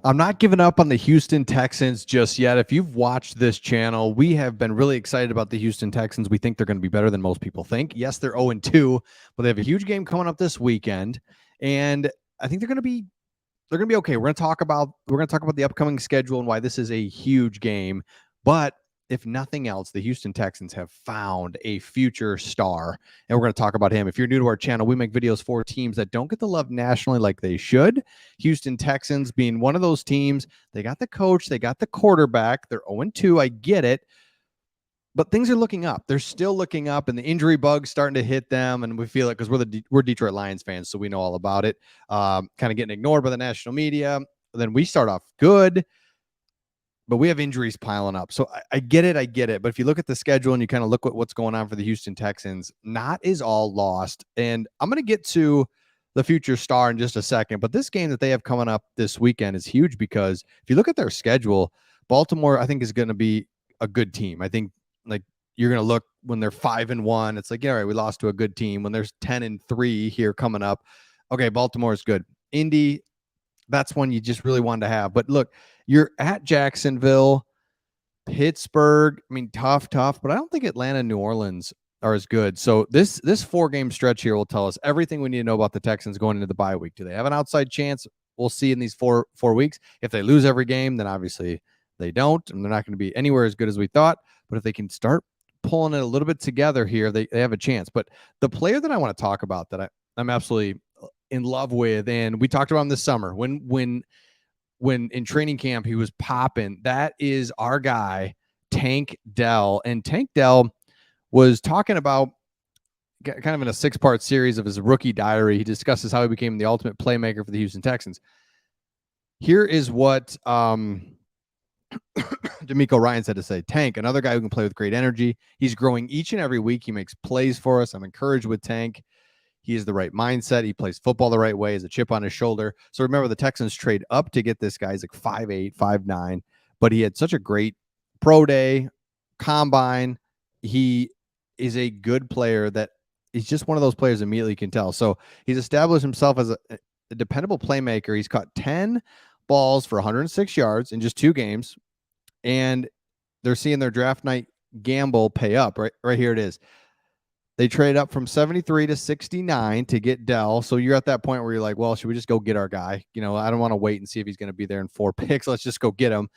I'm not giving up on the Houston Texans just yet. If you've watched this channel, we have been really excited about the Houston Texans. We think they're going to be better than most people think. Yes, they're 0-2, but they have a huge game coming up this weekend, and I think they're going to be okay. We're going to talk about the upcoming schedule and why this is a huge game. But if nothing else, the Houston Texans have found a future star, and we're going to talk about him. If you're new to our channel, we make videos for teams that don't get the love nationally like they should. Houston Texans being one of those teams. They got the coach, they got the quarterback. They're 0-2. I get it. But things are looking up. They're still looking up, and the injury bug's starting to hit them. And we feel it because we're Detroit Lions fans, so we know all about it. Kind of getting ignored by the national media. Then we start off good, but we have injuries piling up. So I get it. But if you look at the schedule and you kind of look at what's going on for the Houston Texans, not is all lost. And I'm going to get to the future star in just a second. But this game that they have coming up this weekend is huge because if you look at their schedule, Baltimore, I think, is going to be a good team. I think like you're going to look when they're 5-1. It's like, yeah, all right, we lost to a good team. When there's 10-3 here coming up, okay, Baltimore is good. Indy, that's one you just really wanted to have. But look, you're at Jacksonville, Pittsburgh. I mean, tough, but I don't think Atlanta and New Orleans are as good. So this 4-game stretch here will tell us everything we need to know about the Texans going into the bye week. Do they have an outside chance? We'll see in these four weeks. If they lose every game, then obviously they don't, and they're not going to be anywhere as good as we thought. But if they can start pulling it a little bit together here, they have a chance. But the player that I want to talk about that I'm absolutely in love with, and we talked about him this summer when in training camp he was popping. That is our guy, Tank Dell. And Tank Dell was talking about kind of in a 6-part series of his rookie diary. He discusses how he became the ultimate playmaker for the Houston Texans. Here is what D'Amico Ryan said to say. Tank, another guy who can play with great energy. He's growing each and every week. He makes plays for us. I'm encouraged with Tank. He has the right mindset. He plays football the right way. He has a chip on his shoulder. So remember, the Texans trade up to get this guy. He's like 5'8", 5'9", but he had such a great pro day, combine. He is a good player that he's just one of those players immediately can tell. So he's established himself as a dependable playmaker. He's caught 10 balls for 106 yards in just 2 games, and they're seeing their draft night gamble pay up. Right here it is. They trade up from 73 to 69 to get Dell. So you're at that point where you're like, well, should we just go get our guy? You know, I don't want to wait and see if he's going to be there in 4 picks. Let's just go get him.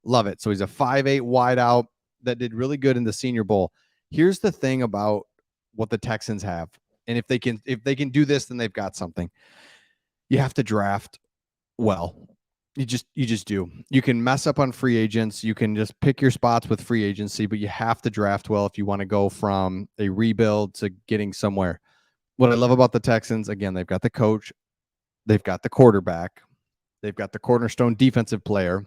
Love it. So he's a 5'8" wideout that did really good in the Senior Bowl. Here's the thing about what the Texans have. And if they can do this, then they've got something. You have to draft well. You just do. You can mess up on free agents. You can just pick your spots with free agency, but you have to draft well if you want to go from a rebuild to getting somewhere. What I love about the Texans, again, they've got the coach, they've got the quarterback, they've got the cornerstone defensive player.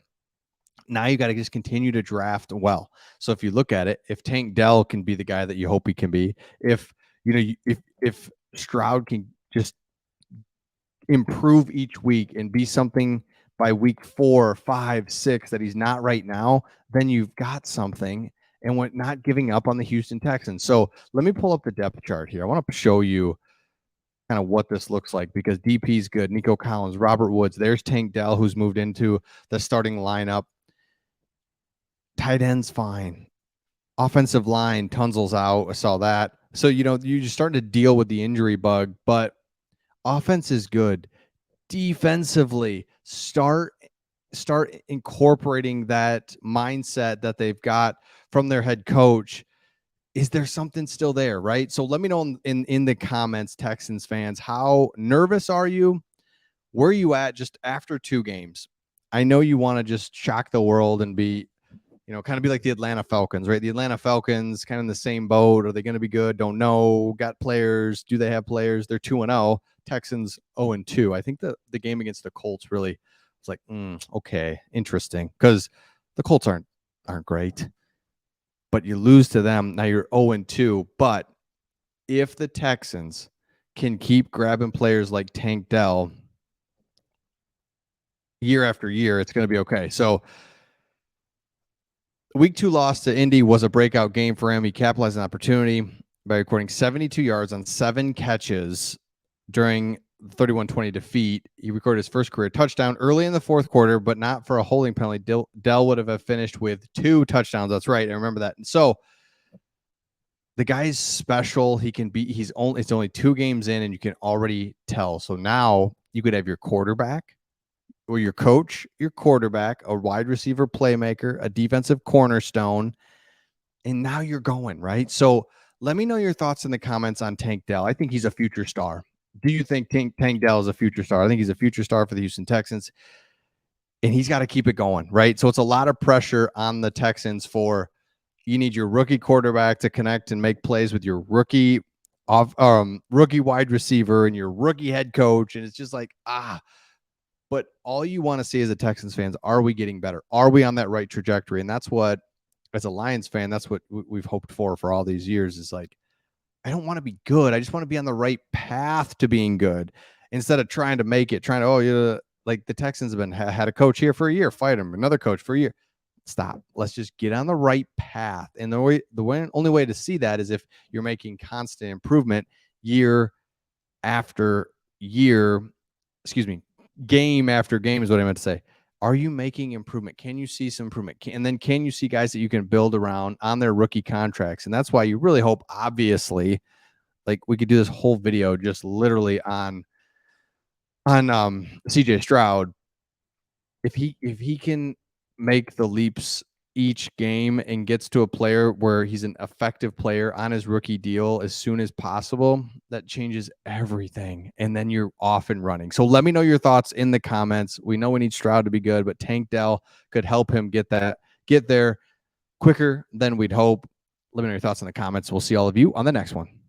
Now you got to just continue to draft well. So if you look at it, if Tank Dell can be the guy that you hope he can be, if Stroud can just improve each week and be something by week 4, 5, 6 that he's not right now, then you've got something. And we're not giving up on the Houston Texans. So let me pull up the depth chart here. I want to show you kind of what this looks like because DP's good. Nico Collins, Robert Woods. There's Tank Dell, who's moved into the starting lineup. Tight end's fine. Offensive line, Tunzel's out. I saw that. So, you're just starting to deal with the injury bug, but offense is good. Defensively, start incorporating that mindset that they've got from their head coach. Is there something still there, right? So let me know in the comments, Texans fans, how nervous are you? Where are you at just after 2 games? I know you want to just shock the world and be, kind of be like the Atlanta Falcons, right? The Atlanta Falcons kind of in the same boat. Are they going to be good? Don't know. Got players. Do they have players? They're 2-0. Texans 0-2. I think the game against the Colts really was like, okay, interesting, because the Colts aren't great, but you lose to them. Now you're 0-2. But if the Texans can keep grabbing players like Tank Dell year after year, it's going to be okay. So Week 2 loss to Indy was a breakout game for him. He capitalized on opportunity by recording 72 yards on 7 catches during 31-20 defeat. He recorded his first career touchdown early in the fourth quarter, but not for a holding penalty. Dell would have finished with 2 touchdowns. That's right. I remember that. And so the guy's special. It's only 2 games in, and you can already tell. So now you could have your quarterback or your coach, your quarterback, a wide receiver playmaker, a defensive cornerstone, and now you're going, right? So let me know your thoughts in the comments on Tank Dell. I think he's a future star. Do you think Tank Dell is a future star? I think he's a future star for the Houston Texans, and he's got to keep it going, right? So it's a lot of pressure on the Texans you need your rookie quarterback to connect and make plays with your rookie wide receiver and your rookie head coach, and it's just like, but all you want to see as a Texans fans, are we getting better? Are we on that right trajectory? And that's what, as a Lions fan, that's what we've hoped for all these years, is like, I don't want to be good. I just want to be on the right path to being good instead of trying to make it, like the Texans have had a coach here for a year, fight him, another coach for a year. Stop. Let's just get on the right path. And the only way to see that is if you're making constant improvement year after year, game after game is what I meant to say. Are you making improvement? Can you see some improvement? And then can you see guys that you can build around on their rookie contracts? And that's why you really hope, obviously, like we could do this whole video just literally on CJ Stroud. If he can make the leaps each game and gets to a player where he's an effective player on his rookie deal as soon as possible, that changes everything. And then you're off and running. So let me know your thoughts in the comments. We know we need Stroud to be good, but Tank Dell could help him get there quicker than we'd hope. Let me know your thoughts in the comments. We'll see all of you on the next one.